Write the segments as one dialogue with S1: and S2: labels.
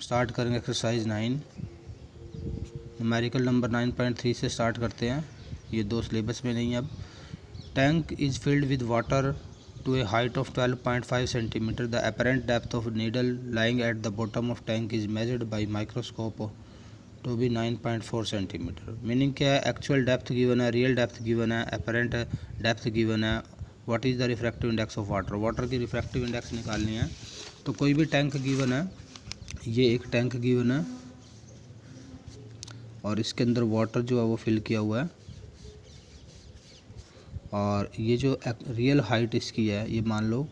S1: Start करेंगे exercise 9, numerical number 9.3 से start करते हैं। ये दो सिलेबस में नहीं है। अब tank is filled with water to a height of 12.5 cm. The apparent depth of needle lying at the bottom of tank is measured by microscope to be 9.4 cm. Meaning क्या है, एक्चुअल डेप्थ गिवन है, real depth given है, apparent depth given है, what is the refractive index of water, water की refractive index निकालनी है। तो कोई भी टैंक गिवन है, ये एक टैंक गिवन है और इसके अंदर वाटर जो है वो फिल किया हुआ है और ये जो रियल हाइट इसकी है ये मान लो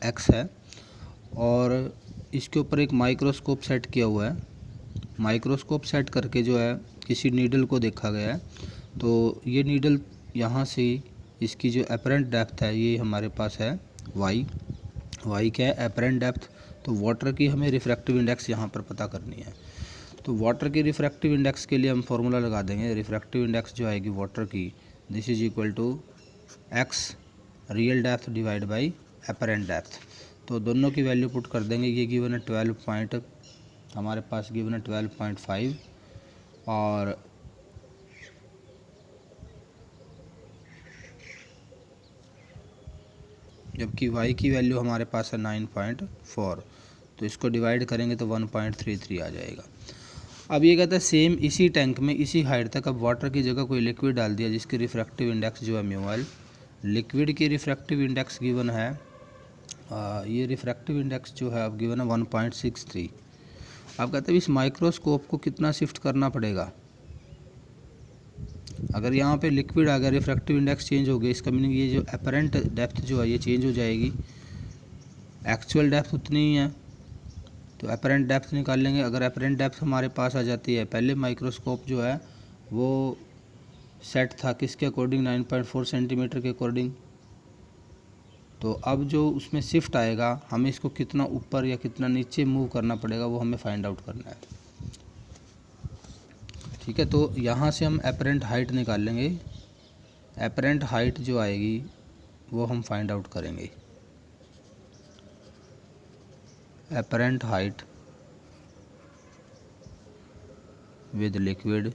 S1: एक्स है और इसके ऊपर एक माइक्रोस्कोप सेट किया हुआ है। माइक्रोस्कोप सेट करके जो है किसी नीडल को देखा गया है। तो ये नीडल यहाँ से इसकी जो अपरेंट डेप्थ है ये हमारे पास है वाई क्या है, अपरेंट डेप्थ। तो वाटर की हमें रिफ्रैक्टिव इंडेक्स यहाँ पर पता करनी है। तो वाटर की रिफ्रैक्टिव इंडेक्स के लिए हम फॉर्मूला लगा देंगे। रिफ्रैक्टिव इंडेक्स जो आएगी वाटर की, this is equal to x real depth divide by apparent depth. तो दोनों की वैल्यू पुट कर देंगे। ये गिवन है 12 हमारे पास गिवन है 12.5 और जबकि y की वैल्यू हमारे पास है 9.4। तो इसको डिवाइड करेंगे तो 1.33 आ जाएगा। अब ये कहता है सेम इसी टैंक में इसी हाइट तक अब वाटर की जगह कोई लिक्विड डाल दिया जिसकी रिफ्रैक्टिव इंडेक्स जो है म्यू लिक्विड की रिफ्रैक्टिव इंडेक्स गिवन है ये रिफ्रैक्टिव इंडेक्स जो है अब गिवन है 1.63। अब कहते हैं इस माइक्रोस्कोप को कितना शिफ्ट करना पड़ेगा। अगर यहाँ पे लिक्विड आ गया, रिफ्रैक्टिव इंडेक्स चेंज हो गया, इसका मीनिंग ये जो अपरेंट डेप्थ जो है ये चेंज हो जाएगी। एक्चुअल डेप्थ उतनी ही है तो अपरेंट डेप्थ निकाल लेंगे। अगर अपरेंट डेप्थ हमारे पास आ जाती है, पहले माइक्रोस्कोप जो है वो सेट था किसके अकॉर्डिंग, 9.4 सेंटीमीटर के अकॉर्डिंग। तो अब जो उसमें शिफ्ट आएगा हमें इसको कितना ऊपर या कितना नीचे मूव करना पड़ेगा वो हमें फाइंड आउट करना है। ठीक है, तो यहाँ से हम अपरेंट हाइट निकाल लेंगे। अपरेंट हाइट जो आएगी वो हम फाइंड आउट करेंगे। Apparent height with liquid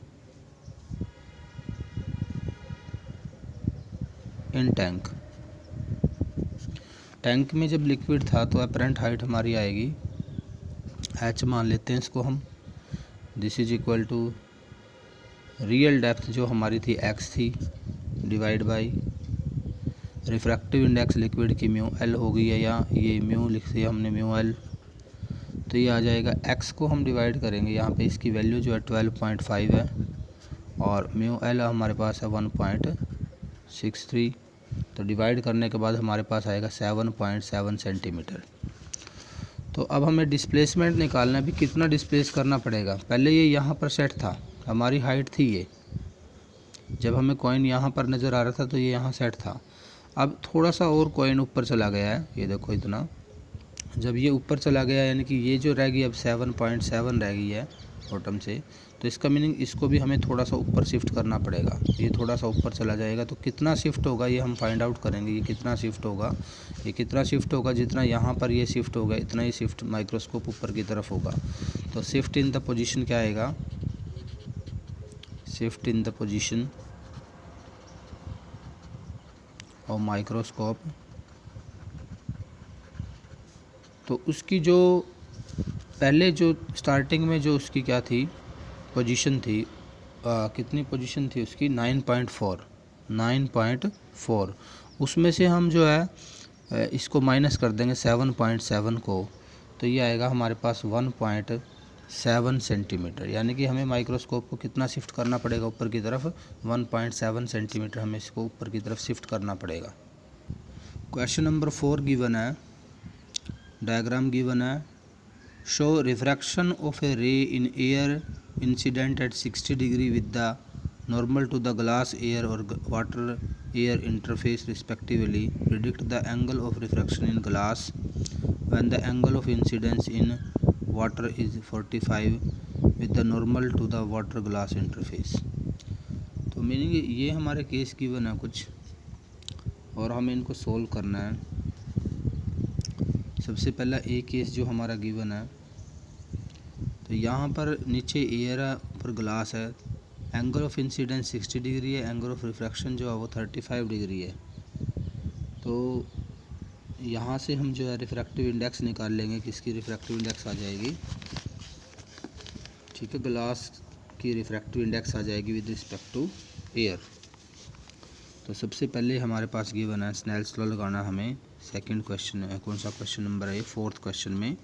S1: in tank. Tank में जब लिक्विड था तो अपरेंट हाइट हमारी आएगी h मान लेते हैं इसको हम। This is equal to real depth जो हमारी थी x थी divide by refractive index liquid की म्यू l हो गई है, या ये म्यू लिख दिया हमने म्यू l। तो ये आ जाएगा x को हम डिवाइड करेंगे, यहाँ पे इसकी वैल्यू जो है 12.5 है और म्यू l हमारे पास है 1.63। तो डिवाइड करने के बाद हमारे पास आएगा 7.7 सेंटीमीटर। तो अब हमें डिस्प्लेसमेंट निकालना है। भी कितना डिस्प्लेस करना पड़ेगा। पहले ये यहाँ पर सेट था, हमारी हाइट थी ये, जब हमें कॉइन यहाँ पर नज़र आ रहा था तो ये यहाँ सेट था। अब थोड़ा सा और कॉइन ऊपर चला गया है, ये देखो इतना। जब ये ऊपर चला गया यानी कि ये जो रह गई अब 7.7 रह गई है बॉटम से, तो इसका मीनिंग इसको भी हमें थोड़ा सा ऊपर शिफ्ट करना पड़ेगा। ये थोड़ा सा ऊपर चला जाएगा तो कितना शिफ्ट होगा ये हम फाइंड आउट करेंगे। ये कितना शिफ्ट होगा, ये कितना शिफ्ट होगा, जितना यहाँ पर ये शिफ्ट होगा इतना ही शिफ्ट माइक्रोस्कोप ऊपर की तरफ होगा। तो शिफ्ट इन द पोजीशन क्या आएगा, shift in the position of microscope. तो उसकी जो पहले जो स्टार्टिंग में जो उसकी क्या थी पोजीशन थी, कितनी पोजीशन थी उसकी 9.4। उसमें से हम जो है इसको माइनस कर देंगे 7.7 को, तो ये आएगा हमारे पास 1.7 सेंटीमीटर। यानी कि हमें माइक्रोस्कोप को कितना शिफ्ट करना पड़ेगा ऊपर की तरफ, 1.7 सेंटीमीटर हमें इसको ऊपर की तरफ शिफ्ट करना पड़ेगा। क्वेश्चन नंबर 4 गिवन है, डायग्राम गिवन है। Show refraction of a ray in air incident at 60 degree with the normal to the glass air और water air interface respectively. Predict the angle of refraction in glass when the angle of incidence in water is 45 with the normal to the water glass interface. तो meaning ये हमारे case given है कुछ और हमें इनको solve करना है। सबसे पहला ए केस जो हमारा गिवन है तो यहाँ पर नीचे एयर है, ऊपर ग्लास है, एंगल ऑफ इंसिडेंस 60 डिग्री है, एंगल ऑफ रिफ्रैक्शन जो है वो 35 डिग्री है। तो यहाँ से हम जो है रिफ्रैक्टिव इंडेक्स निकाल लेंगे, किसकी रिफ्रैक्टिव इंडेक्स आ जाएगी, ठीक है, ग्लास की रिफ्रैक्टिव इंडेक्स आ जाएगी विद रिस्पेक्ट टू एयर। तो सबसे पहले हमारे पास गिवन है स्नेल्स लॉ लगाना हमें। सेकंड क्वेश्चन है, कौन सा क्वेश्चन नंबर है, फोर्थ क्वेश्चन में।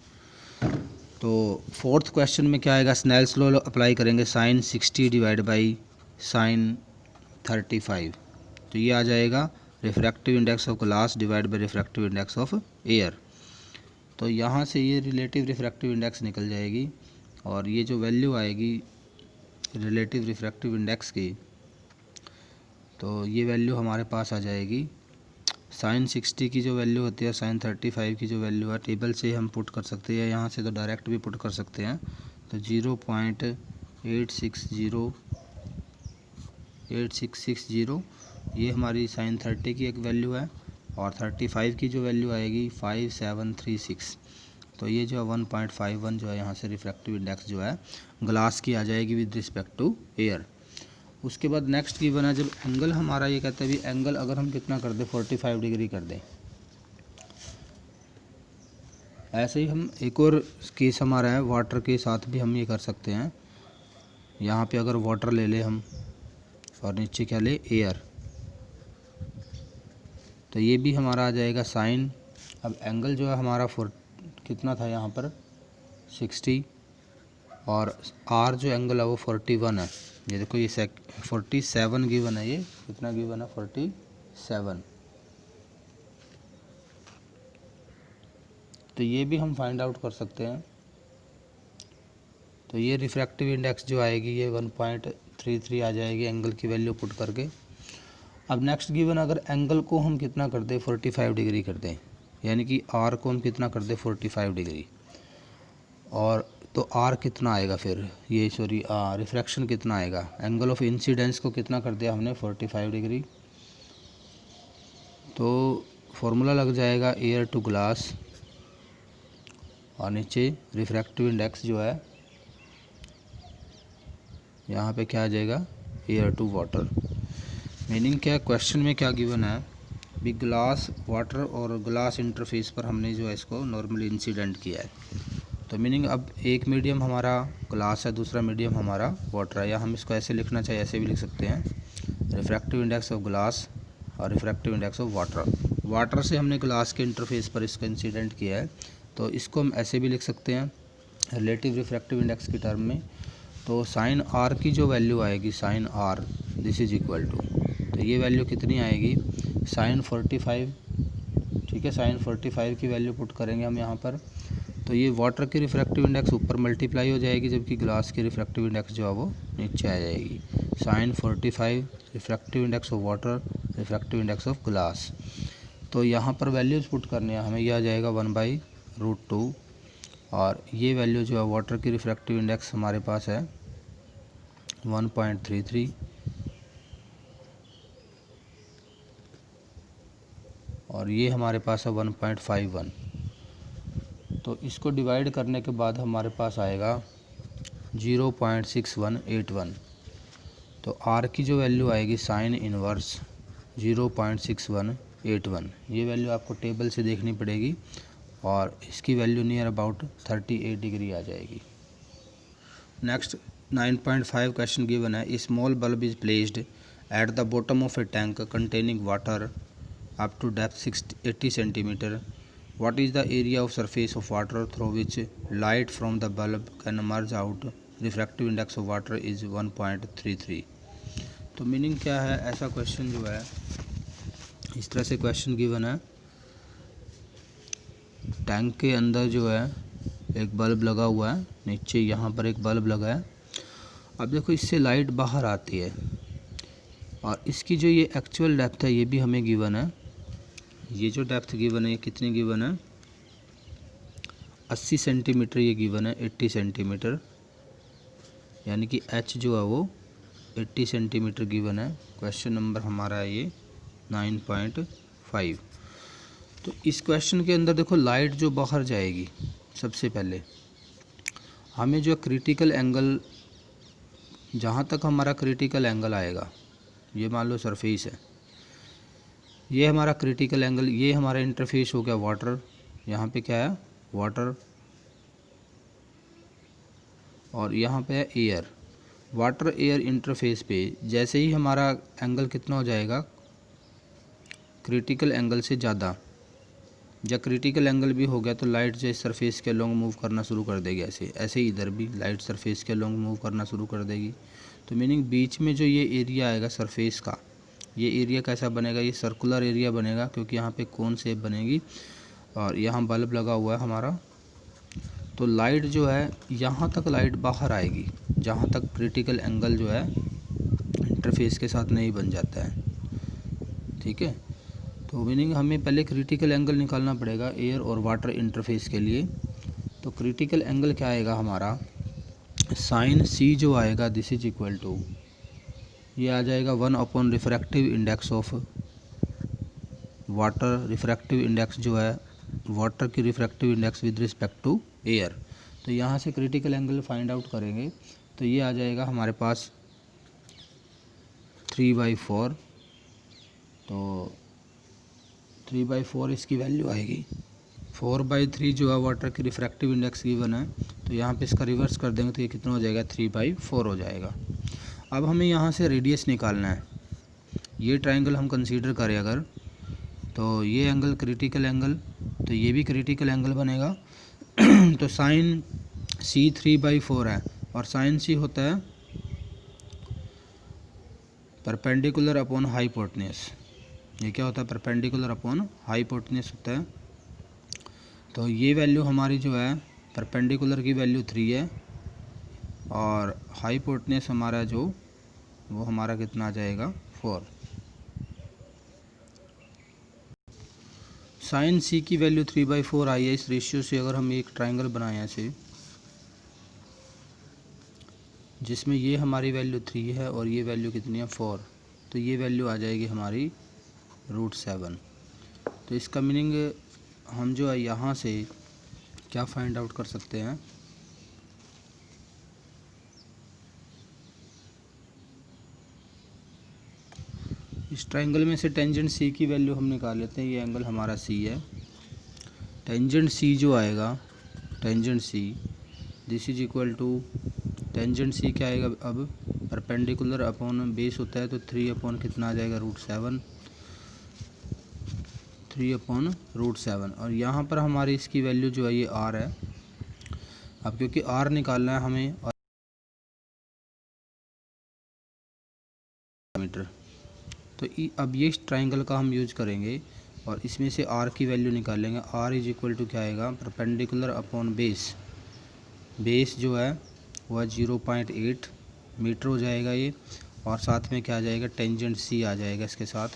S1: तो फोर्थ क्वेश्चन में क्या आएगा, स्नेल्स लॉ अप्लाई करेंगे साइन 60 डिवाइड बाई साइन 35। तो ये आ जाएगा refractive index of glass divide by refractive index of air. तो यहाँ से ये रिलेटिव रिफ्रैक्टिव इंडेक्स निकल जाएगी और ये जो वैल्यू आएगी रिलेटिव रिफ्रैक्टिव इंडेक्स की, तो ये वैल्यू हमारे पास आ जाएगी साइन 60 की जो वैल्यू होती है, साइन 35 की जो वैल्यू है, टेबल से हम पुट कर सकते हैं, यहाँ से तो डायरेक्ट भी पुट कर सकते हैं। तो 0.8660 ये हमारी साइन 30 की एक वैल्यू है और 35 की जो वैल्यू आएगी 5736। तो ये जो है 1.51 जो है यहाँ से रिफ्रैक्टिव इंडेक्स जो है ग्लास की आ जाएगी विद रिस्पेक्ट टू एयर। उसके बाद नेक्स्ट गिवन है, जब एंगल हमारा ये कहते हैं भी एंगल अगर हम कितना कर दें 45 डिग्री कर दें। ऐसे ही हम एक और केस हमारा है, वाटर के साथ भी हम ये कर सकते हैं। यहाँ पे अगर वाटर ले ले हम और नीचे क्या ले, एयर, तो ये भी हमारा आ जाएगा साइन। अब एंगल जो है हमारा कितना था यहाँ पर 60 और आर जो एंगल है वो 41 है। ये देखो ये 47 गिवन है, ये कितना गिवन है 47। तो ये भी हम फाइंड आउट कर सकते हैं। तो ये रिफ्रैक्टिव इंडेक्स जो आएगी ये 1.33 आ जाएगी एंगल की वैल्यू पुट करके। अब नेक्स्ट गिवन, अगर एंगल को हम कितना कर दें 45 डिग्री कर दें, यानी कि आर को हम कितना कर दें 45 डिग्री, और तो आर कितना आएगा फिर, ये सॉरी रिफ्रैक्शन कितना आएगा, एंगल ऑफ इंसिडेंस को कितना कर दिया हमने 45 डिग्री। तो फॉर्मूला लग जाएगा एयर टू ग्लास और नीचे रिफ्रैक्टिव इंडेक्स जो है यहाँ पे क्या आ जाएगा, एयर टू वाटर। मीनिंग क्या है, क्वेश्चन में क्या गिवन है भी ग्लास वाटर और ग्लास इंटरफेस पर हमने जो है इसको नॉर्मली इंसिडेंट किया है। तो मीनिंग अब एक मीडियम हमारा ग्लास है, दूसरा मीडियम हमारा वाटर है, या हम इसको ऐसे लिखना चाहिए, ऐसे भी लिख सकते हैं, रिफ्रैक्टिव इंडेक्स ऑफ ग्लास और refractive index of water. Water से हमने ग्लास के इंटरफेस पर इसको इंसिडेंट किया है, तो इसको हम ऐसे भी लिख सकते हैं रिलेटिव रिफ्रैक्टिव इंडेक्स की टर्म में। तो साइन आर की जो वैल्यू आएगी, sine r this is equal to, तो ये वैल्यू कितनी आएगी साइन 45, ठीक है, साइन 45 की वैल्यू पुट करेंगे हम यहाँ पर। तो ये वाटर की रिफ्रैक्टिव इंडेक्स ऊपर मल्टीप्लाई हो जाएगी, जबकि ग्लास की रिफ्रैक्टिव इंडेक्स जो है वो नीचे आ जाएगी। Sine 45 refractive index of water, refractive index of glass. तो यहाँ पर वैल्यूज़ पुट करने हैं हमें, यह आ जाएगा 1/√2 और ये वैल्यू जो है वाटर की रिफ्रैक्टिव इंडेक्स हमारे पास है 1.33 और ये हमारे पास है 1.51। तो इसको डिवाइड करने के बाद हमारे पास आएगा 0.6181। तो आर की जो वैल्यू आएगी साइन इनवर्स 0.6181, ये वैल्यू आपको टेबल से देखनी पड़ेगी और इसकी वैल्यू नियर अबाउट 38 डिग्री आ जाएगी। नेक्स्ट 9.5 क्वेश्चन गिवन है, small bulb is placed at the bottom of A tank containing water up to depth 80 centimeter. What is the area of surface of water through which light from the bulb can emerge out? Refractive index of water is 1.33. तो meaning क्या है, ऐसा question जो है इस तरह से question given है, टैंक के अंदर जो है एक बल्ब लगा हुआ है, नीचे यहाँ पर एक बल्ब लगा है। अब देखो इससे लाइट बाहर आती है और इसकी जो ये एक्चुअल डेप्थ है ये भी हमें गिवन है। ये जो डेप्थ गिवन है ये कितनी गिवन है 80 सेंटीमीटर, ये गिवन है 80 सेंटीमीटर, यानी कि एच जो है वो 80 सेंटीमीटर गिवन है। क्वेश्चन नंबर हमारा है ये 9.5। तो इस क्वेश्चन के अंदर देखो लाइट जो बाहर जाएगी, सबसे पहले हमें जो क्रिटिकल एंगल, जहाँ तक हमारा क्रिटिकल एंगल आएगा, ये मान लो सरफेस है, ये हमारा क्रिटिकल एंगल, ये हमारा इंटरफेस हो गया वाटर, यहाँ पे क्या है वाटर, और यहाँ पे है एयर। वाटर एयर इंटरफेस पे जैसे ही हमारा एंगल कितना हो जाएगा क्रिटिकल एंगल से ज़्यादा, जब क्रिटिकल एंगल भी हो गया तो लाइट जो इस सरफेस के अलोंग मूव करना शुरू कर देगी। ऐसे ही इधर भी लाइट सरफेस के अलोंग मूव करना शुरू कर देगी। तो मीनिंग बीच में जो ये एरिया आएगा सरफेस का, ये एरिया कैसा बनेगा, ये सर्कुलर एरिया बनेगा, क्योंकि यहाँ पे कोन शेप बनेगी और यहाँ बल्ब लगा हुआ है हमारा। तो लाइट जो है यहाँ तक लाइट बाहर आएगी, जहाँ तक क्रिटिकल एंगल जो है इंटरफेस के साथ नहीं बन जाता है। ठीक है, तो मीनिंग हमें पहले क्रिटिकल एंगल निकालना पड़ेगा एयर और वाटर इंटरफेस के लिए। तो क्रिटिकल एंगल क्या आएगा हमारा, साइन सी जो आएगा दिस इज इक्वल टू, ये आ जाएगा 1 upon refractive index of water. Refractive index जो है वाटर की refractive index with respect to air. तो यहाँ से क्रिटिकल एंगल फाइंड आउट करेंगे तो ये आ जाएगा हमारे पास 3/4। तो 3/4 इसकी वैल्यू आएगी। 4/3 जो है वाटर की रिफ्रैक्टिव इंडेक्स गिवन है, तो यहाँ पे इसका रिवर्स कर देंगे तो ये कितना हो जाएगा 3/4 हो जाएगा। अब हमें यहाँ से रेडियस निकालना है। ये ट्रायंगल हम कंसीडर करें अगर, तो ये एंगल क्रिटिकल एंगल, तो ये भी क्रिटिकल एंगल बनेगा। तो साइन सी 3/4 है और साइन सी होता है परपेंडिकुलर अपॉन हाइपोटेन्यूज। ये क्या होता है, परपेंडिकुलर अपॉन हाइपोटेन्यूज होता है। तो ये वैल्यू हमारी जो है परपेंडिकुलर की वैल्यू 3 है और हाइपोटेन्यूज हमारा जो वो हमारा कितना आ जाएगा 4। साइन सी की वैल्यू 3/4 आई है। इस रेशियो से अगर हम एक ट्रायंगल बनाएं ऐसे, जिसमें ये हमारी वैल्यू 3 है और ये वैल्यू कितनी है 4, तो ये वैल्यू आ जाएगी हमारी √7। तो इसका मीनिंग हम जो है यहाँ से क्या फाइंड आउट कर सकते हैं, इस ट्रायंगल में से टेंजेंट सी की वैल्यू हम निकाल लेते हैं। ये एंगल हमारा सी है, टेंजेंट सी जो आएगा, tangent C this is equal to, tangent C क्या आएगा अब, परपेंडिकुलर अपॉन बेस होता है तो 3 अपॉन कितना आ जाएगा √7, 3 अपॉन √7। और यहाँ पर हमारी इसकी वैल्यू जो है ये r है। अब क्योंकि r निकालना है हमें और मीटर, तो अब ये इस ट्रायंगल का हम यूज करेंगे और इसमें से r की वैल्यू निकालेंगे। r इज इक्वल टू क्या आएगा, परपेंडिकुलर अपॉन बेस, बेस जो है वह 0.8 मीटर हो जाएगा ये, और साथ में क्या आ जाएगा टेंजेंट सी आ जाएगा इसके साथ।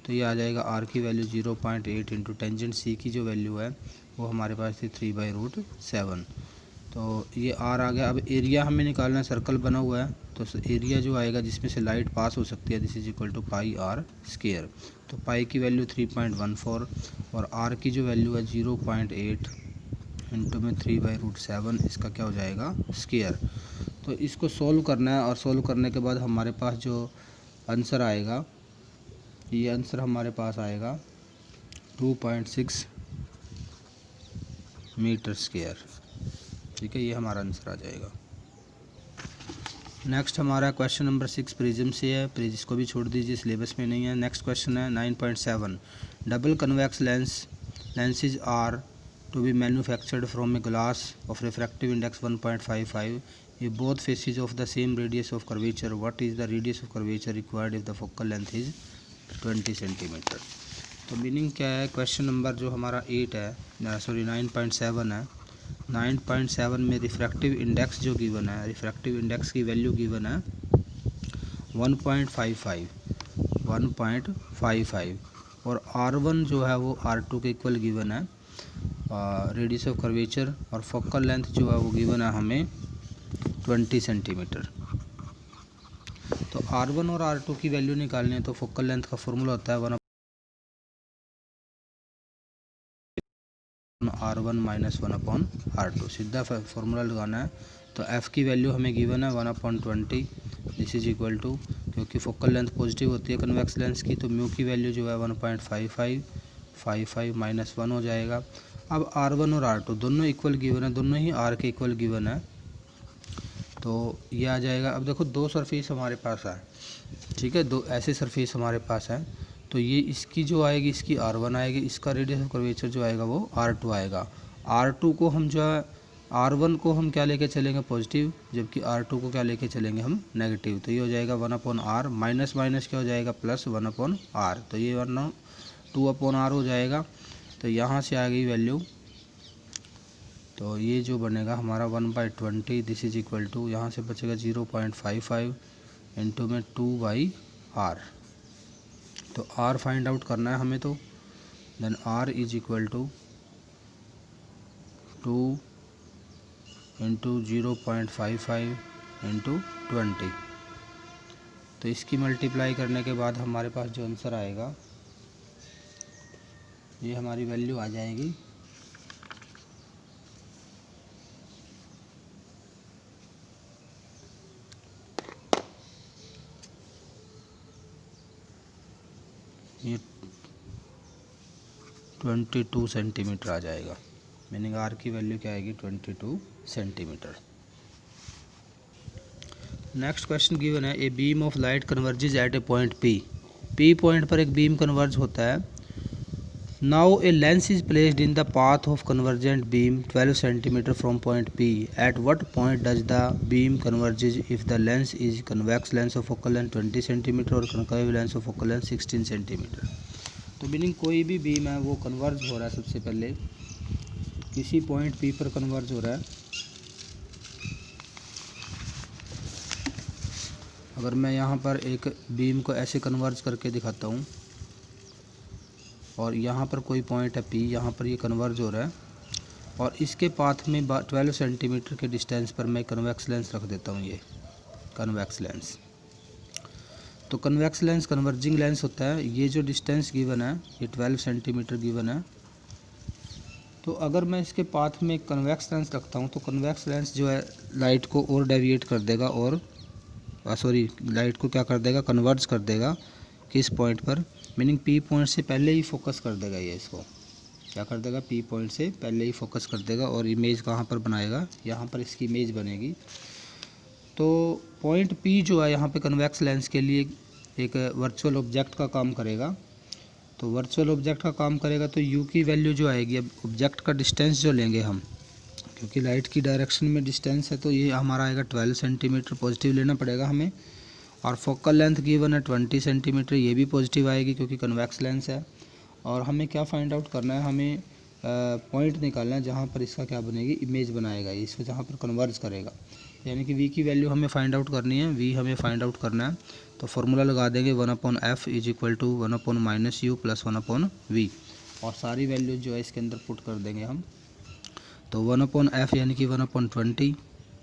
S1: तो ये आ जाएगा r की वैल्यू 0.8 इंटू टेंजेंट सी की जो वैल्यू है वो हमारे पास थी 3/√7। तो ये r आ गया। अब एरिया हमें निकालना है, सर्कल बना हुआ है तो एरिया जो आएगा जिसमें से लाइट पास हो सकती है this is equal to πr²। तो पाई की वैल्यू 3.14 और r की जो वैल्यू है 0.8 इंटू में 3/√7, इसका क्या हो जाएगा स्क्वायर। तो इसको सोल्व करना है और सोल्व करने के बाद हमारे पास जो आंसर आएगा, ये आंसर हमारे पास आएगा 2.6 मीटर स्क्वायर। ठीक है, ये हमारा आंसर आ जाएगा। नेक्स्ट हमारा क्वेश्चन नंबर 6 प्रिज्म से है। इसको भी छोड़ दीजिए, सिलेबस में नहीं है। नेक्स्ट क्वेश्चन है 9.7, double convex lenses are to be manufactured from a glass of refractive index 1.55 if both faces of the same radius of curvature. What is the radius of curvature required if the focal length is 20 cm? तो meaning क्या है, question number जो हमारा 9.7 है, 9.7 में refractive index जो given है, refractive index की वैल्यू गिवन है 1.55 और R1 जो है वो R2 के इक्वल गिवन है। रेडियस ऑफ कर्वेचर और फोकल लेंथ जो है वो गिवन है हमें 20 सेंटीमीटर। तो R1 और R2 की वैल्यू निकालनी है तो फोकल लेंथ का फॉर्मूला होता है 1/R1 - 1/R2। सीधा फॉर्मूला लगाना है तो f की वैल्यू हमें गिवन है 1/20, दिस इज इक्वल टू, क्योंकि फोकल लेंथ पॉजिटिव होती है कन्वेक्स लेंस की, तो म्यू की वैल्यू जो है 1.55 माइनस 1 हो जाएगा। अब R1 और R2 दोनों इक्वल गिवन है, दोनों ही R के इक्वल गिवन है, तो ये आ जाएगा। अब देखो दो सरफेस हमारे पास है, ठीक है, दो ऐसे सरफेस हमारे पास है, तो ये इसकी जो आएगी इसकी R1 आएगी, इसका रेडियस ऑफ कर्वेचर जो आएगा वो R2 आएगा। R2 को हम जो है R1 को हम क्या लेके चलेंगे पॉजिटिव, जबकि R2 को क्या लेके चलेंगे हम नेगेटिव, तो ये हो जाएगा 1/R, माइनस माइनस क्या हो जाएगा प्लस 1/R, तो ये 2/R हो जाएगा। तो यहाँ से आ गई वैल्यू, तो ये जो बनेगा हमारा 1/20, दिस इज इक्वल टू, यहाँ से बचेगा 0.55 इंटू में 2/R, तो R फाइंड आउट करना है हमें, तो then R is equal to 2 into 0.55 into 20, तो इसकी मल्टीप्लाई करने के बाद हमारे पास जो आंसर आएगा ये हमारी वैल्यू आ जाएगी 22 सेंटीमीटर आ जाएगा, मीनिंग R की वैल्यू क्या आएगी 22 सेंटीमीटर। नेक्स्ट क्वेश्चन गिवन है, a beam of light converges at a point P point पर एक बीम कन्वर्ज होता है। Now a lens is placed in the path of convergent beam 12 centimetre from point P, at what point does the beam converges if the lens is convex lens of focal length 20 centimetre और concave lens of focal length 16 centimetre. तो meaning कोई भी beam है वो converge हो रहा है, सबसे पहले किसी पॉइंट P पर कन्वर्ज हो रहा है। अगर मैं यहाँ पर एक बीम को ऐसे कन्वर्ज करके दिखाता हूँ और यहाँ पर कोई पॉइंट है P, यहाँ पर ये कन्वर्ज हो रहा है और इसके पाथ में 12 सेंटीमीटर के डिस्टेंस पर मैं कन्वेक्स लेंस रख देता हूँ, ये कन्वेक्स लेंस। तो कन्वेक्स लेंस कन्वर्जिंग लेंस होता है, ये जो डिस्टेंस गिवन है ये 12 सेंटीमीटर गिवन है। तो अगर मैं इसके पाथ में कन्वेक्स लेंस रखता हूँ तो कन्वेक्स लेंस जो है लाइट को और डेविएट कर देगा और लाइट को क्या कर देगा, कन्वर्ज कर देगा किस पॉइंट पर, मीनिंग P पॉइंट से पहले ही फोकस कर देगा, ये इसको क्या कर देगा P पॉइंट से पहले ही फोकस कर देगा और इमेज कहाँ पर बनाएगा, यहाँ पर इसकी इमेज बनेगी। तो पॉइंट P जो है यहाँ पे कन्वेक्स लेंस के लिए एक वर्चुअल ऑब्जेक्ट का काम करेगा। तो वर्चुअल ऑब्जेक्ट का काम करेगा तो U की वैल्यू जो आएगी, अब ऑब्जेक्ट का डिस्टेंस जो लेंगे हम, क्योंकि लाइट की डायरेक्शन में डिस्टेंस है, तो ये हमारा आएगा 12 सेंटीमीटर पॉजिटिव लेना पड़ेगा हमें। और फोकल लेंथ गिवन है 20 सेंटीमीटर, ये भी पॉजिटिव आएगी क्योंकि कन्वेक्स लेंस है। और हमें क्या फाइंड आउट करना है, हमें पॉइंट निकालना है जहाँ पर इसका क्या बनेगी, इमेज बनाएगा, इसको जहाँ पर कन्वर्ज करेगा, यानी कि V की वैल्यू हमें फाइंड आउट करनी है, V हमें फाइंड आउट करना है। तो फार्मूला लगा देंगे 1/F is equal to 1/-U plus 1/V, और सारी वैल्यू जो है इसके अंदर पुट कर देंगे हम। तो 1/F यानी कि 1/20,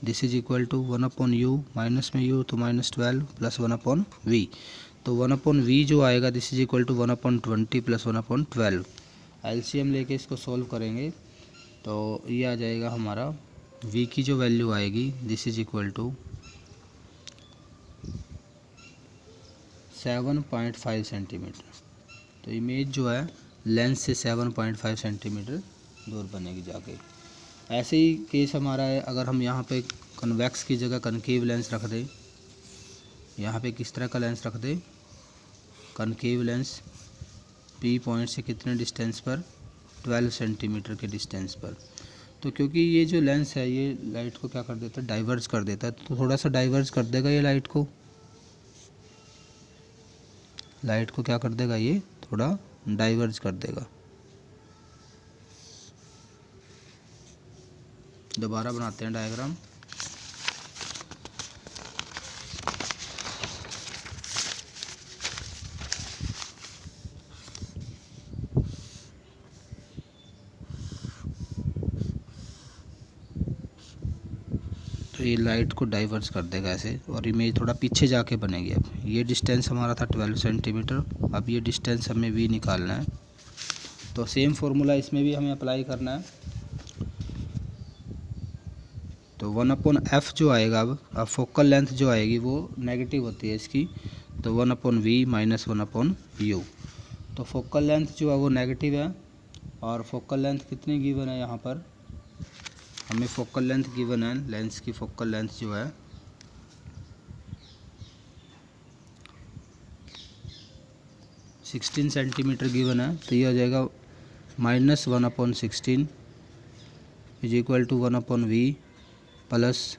S1: this is equal to 1/U, minus में U तो -12 प्लस 1/V, तो 1/V जो आएगा this is equal to 1/20 plus 1/12। LCM लेके इसको सॉल्व करेंगे तो ये आ जाएगा हमारा V की जो वैल्यू आएगी this is equal to 7.5 centimetre. तो इमेज जो है लेंस से 7.5 सेंटीमीटर दूर बनेगी जाके। ऐसे ही केस हमारा है, अगर हम यहाँ पे कन्वेक्स की जगह कनकेव लेंस रख दें, यहाँ पे किस तरह का लेंस रख दें, कनकेव लेंस P पॉइंट से कितने डिस्टेंस पर, 12 सेंटीमीटर के डिस्टेंस पर। तो क्योंकि ये जो लेंस है ये लाइट को क्या कर देता है, डाइवर्ज कर देता है, तो थोड़ा सा डाइवर्ज कर देगा ये लाइट को क्या कर देगा, ये थोड़ा डाइवर्ज कर देगा। दोबारा बनाते हैं डायग्राम। तो ये लाइट को डाइवर्ज कर देगा ऐसे, और इमेज थोड़ा पीछे जाके बनेगी। अब ये डिस्टेंस हमारा था 12 सेंटीमीटर, अब ये डिस्टेंस हमें V निकालना है। तो सेम फॉर्मूला इसमें भी हमें अप्लाई करना है। तो 1/f जो आएगा, अब फोकल लेंथ जो आएगी वो नेगेटिव होती है इसकी, तो 1/v माइनस 1/u। तो फोकल लेंथ जो है वो नेगेटिव है, और फोकल लेंथ कितनी गिवन है यहाँ पर, हमें फोकल लेंथ गिवन है, लेंस की फोकल लेंथ जो है 16 सेंटीमीटर गिवन है। तो ये हो जाएगा minus 1/16 is equal to 1/v plus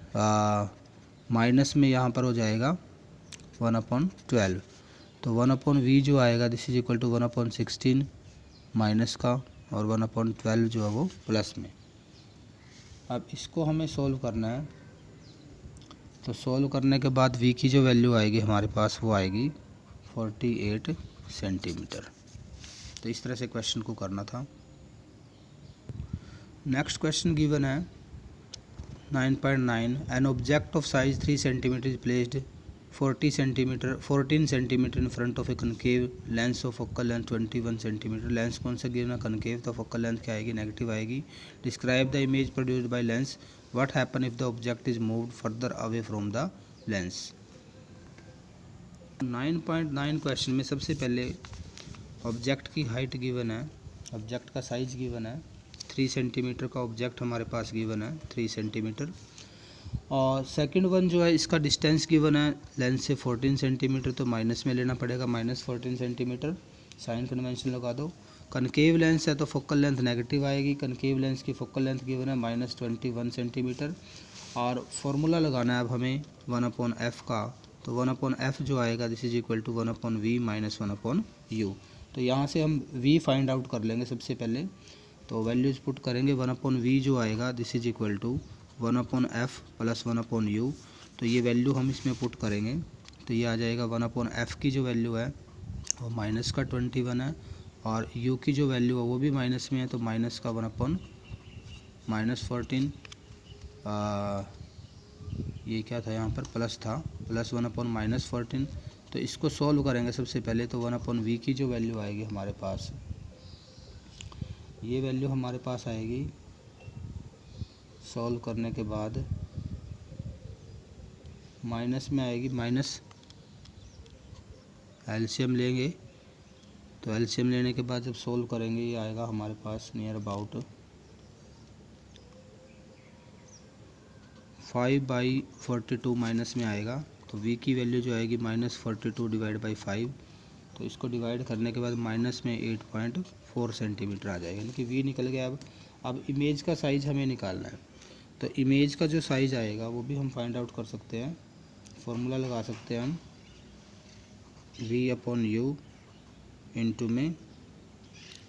S1: minus में यहाँ पर हो जाएगा 1/12। तो 1/v जो आएगा this is equal to 1/16 minus का, और 1/12 जो है वो प्लस में। अब इसको हमें सोल्व करना है, तो सोल्व करने के बाद v की जो वैल्यू आएगी हमारे पास वो आएगी 48 सेंटीमीटर। तो इस तरह से क्वेश्चन को करना था। नेक्स्ट क्वेश्चन गिवन है 9.9, an object of size 3 centimetre is placed 14 centimetre in front of A concave lens of focal length 21 centimetre. Lens कौन सा गिवन है, कनकेव, तो फोकल लेंथ क्या आएगी, नेगेटिव आएगी। Describe the image produced by lens, what happen if the object is moved further away from the lens. 9.9 question में सबसे पहले ऑब्जेक्ट की हाइट गिवन है, ऑब्जेक्ट का साइज गिवन है, 3 सेंटीमीटर का ऑब्जेक्ट हमारे पास गिवन है 3 सेंटीमीटर। और सेकंड वन जो है इसका डिस्टेंस गिवन है लेंस से 14 सेंटीमीटर, तो माइनस में लेना पड़ेगा, माइनस 14 सेंटीमीटर, साइन कन्वेंशन लगा दो। कनकेव लेंस है तो फोकल लेंथ नेगेटिव आएगी, कनकेव लेंस की फोकल लेंथ गिवन है -21 सेंटीमीटर। और फार्मूला लगाना है अब हमें 1/f का, तो 1/f जो आएगा this is equal to 1/v minus 1/u। तो यहाँ से हम v फाइंड आउट कर लेंगे सबसे पहले, तो वैल्यूज पुट करेंगे। 1/v जो आएगा this is equal to 1/f plus 1/u। तो ये वैल्यू हम इसमें पुट करेंगे, तो ये आ जाएगा 1/f की जो वैल्यू है वो माइनस का 21 है, और u की जो वैल्यू है वो भी माइनस में है, तो माइनस का 1/14, ये क्या था यहाँ पर, प्लस था, प्लस 1/-14। तो इसको सॉल्व करेंगे सबसे पहले, तो 1/v की जो वैल्यू आएगी हमारे पास, ये वैल्यू हमारे पास आएगी सॉल्व करने के बाद माइनस में आएगी, माइनस एलसीएम लेंगे, तो एलसीएम लेने के बाद जब सॉल्व करेंगे ये आएगा हमारे पास नियर अबाउट 5/42 माइनस में आएगा। तो v की वैल्यू जो आएगी -42 डिवाइड बाई 5, तो इसको डिवाइड करने के बाद माइनस में 8.4 सेंटीमीटर आ जाएगा, यानी कि v निकल गया। अब इमेज का साइज़ हमें निकालना है, तो इमेज का जो साइज़ आएगा वो भी हम फाइंड आउट कर सकते हैं, फॉर्मूला लगा सकते हैं हम, v/u इंटू में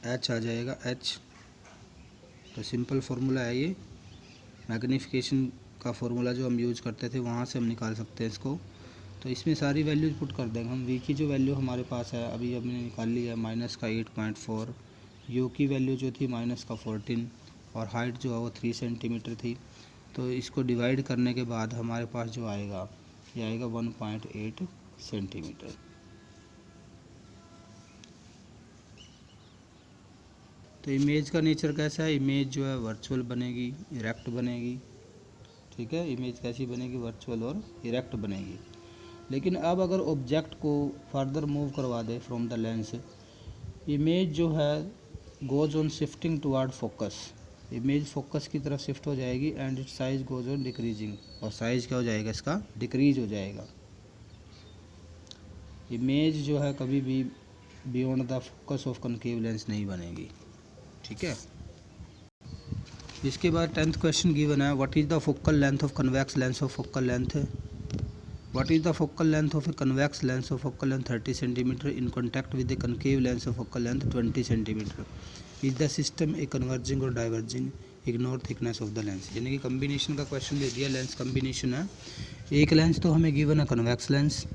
S1: h आ जाएगा h। तो सिंपल फार्मूला है ये, मैग्नीफिकेशन का फार्मूला जो हम यूज़ करते थे वहाँ से हम निकाल सकते हैं इसको। तो इसमें सारी वैल्यूज पुट कर देंगे हम। v की जो वैल्यू हमारे पास है अभी हमने निकाल ली है माइनस का 8.4, u की वैल्यू जो थी माइनस का 14, और हाइट जो है वो 3 सेंटीमीटर थी। तो इसको डिवाइड करने के बाद हमारे पास जो आएगा ये आएगा 1.8 सेंटीमीटर। तो इमेज का नेचर कैसा है, इमेज जो है वर्चुअल बनेगी, इरेक्ट बनेगी, ठीक है, इमेज कैसी बनेगी, वर्चुअल और इरेक्ट बनेगी। लेकिन अब अगर ऑब्जेक्ट को फर्दर मूव करवा they from the lens, image जो है goes on shifting toward focus, image focus की तरफ शिफ्ट हो जाएगी, and it size goes on decreasing, और साइज क्या हो जाएगा इसका, डिक्रीज हो जाएगा। इमेज जो है कभी भी beyond the focus of concave lens नहीं बनेगी, ठीक है। इसके बाद 10th क्वेश्चन गिवन है, what is the focal length of convex lens of focal length, what is the focal length of a convex lens of focal length 30 centimetre in contact with the concave lens of focal length 20 centimetre, is the system a converging और diverging, ignore thickness of the lens. यानी कि combination का question दे दिया, lens combination है, एक lens तो हमें given है कन्वेक्स लेंस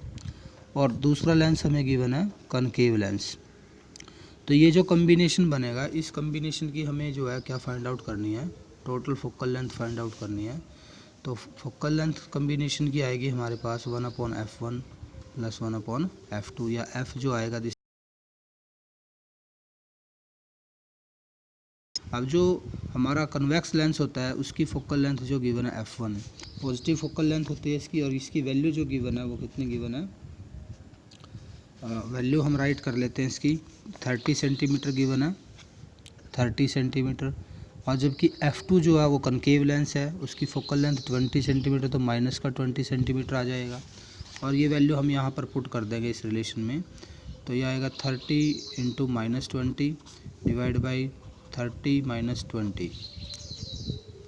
S1: और दूसरा लेंस हमें गिवन है कनकेव लेंस। तो ये जो कम्बिनेशन बनेगा इस कम्बिनेशन की हमें जो है क्या फाइंड आउट करनी है, total focal length find out करनी है। तो फोकल लेंथ कम्बिनेशन की आएगी हमारे पास 1/f1 प्लस 1/f2, या f जो आएगा अब जो हमारा कन्वेक्स लेंस होता है उसकी फोकल लेंथ जो गिवन है f1 है, पॉजिटिव फोकल लेंथ होती है इसकी, और इसकी वैल्यू जो गिवन है वो कितनी गिवन है, वैल्यू हम राइट कर लेते हैं इसकी 30 सेंटीमीटर गिवन है, 30 सेंटीमीटर। और जबकि f2 जो है वो कनकेव लेंस है, उसकी फोकल लेंथ 20 सेंटीमीटर, तो माइनस का 20 सेंटीमीटर आ जाएगा। और ये वैल्यू हम यहाँ पर पुट कर देंगे इस रिलेशन में, तो ये आएगा 30 इंटू -20 डिवाइड बाई 30 माइनस 20,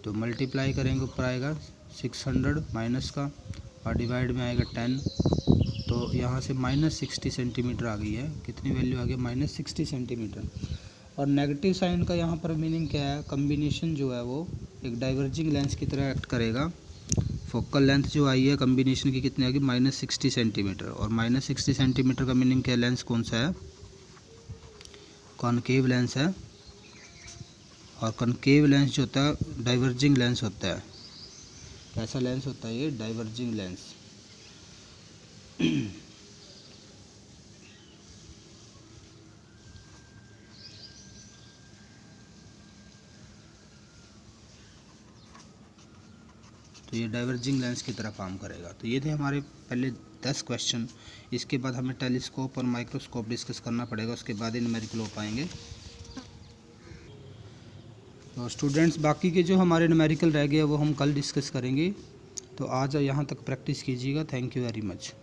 S1: तो मल्टीप्लाई करेंगे ऊपर आएगा 600 माइनस का, और डिवाइड में आएगा 10, तो यहाँ से -60 सेंटीमीटर आ गई है। कितनी वैल्यू आ गई, -60 सेंटीमीटर। और नेगेटिव साइन का यहाँ पर मीनिंग क्या है, कम्बिनेशन जो है वो एक डाइवर्जिंग लेंस की तरह एक्ट करेगा। फोकल लेंथ जो आई है कम्बिनेशन की कितनी आ गई, -60 सेंटीमीटर, और -60 सेंटीमीटर का मीनिंग क्या है, लेंस कौन सा है, कॉनकेव लेंस है। और कॉनकेव लेंस जो होता है डाइवर्जिंग लेंस होता है। कैसा लेंस होता है ये, डाइवर्जिंग लेंस। तो ये डाइवर्जिंग लेंस की तरह काम करेगा। तो ये थे हमारे पहले 10 क्वेश्चन। इसके बाद हमें टेलीस्कोप और माइक्रोस्कोप डिस्कस करना पड़ेगा, उसके बाद ही न्यूमेरिकल हो पाएंगे। तो स्टूडेंट्स बाकी के जो हमारे न्यूमेरिकल रह गए वो हम कल डिस्कस करेंगे। तो आज यहाँ तक प्रैक्टिस कीजिएगा। Thank you very much.